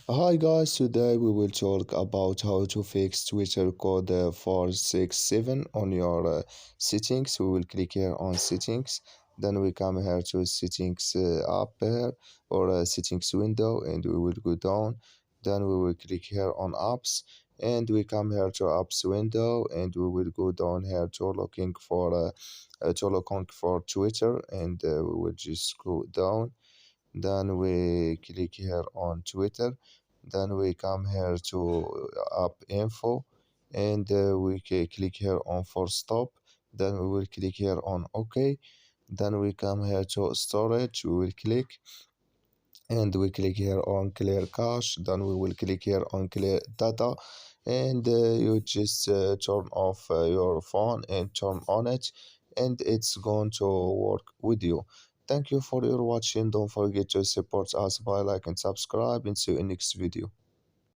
Hi guys, today we will talk about how to fix Twitter code 467 on your settings. We will click here on settings, then we come here to settings up here or settings window, and we will go down. Then we will click here on apps, and we come here to apps window, and we will go down here to looking for Twitter, and we will just go down. Then we click here on Twitter, then we come here to app info, and click here on for stop. Then we will click here on OK. Then we come here to storage, we will click, and we click here on clear cache. Then we will click here on clear data, and you just turn off your phone and turn on it, and it's going to work with you. Thank you for your watching. Don't forget to support us by like and subscribe, and see you in next video.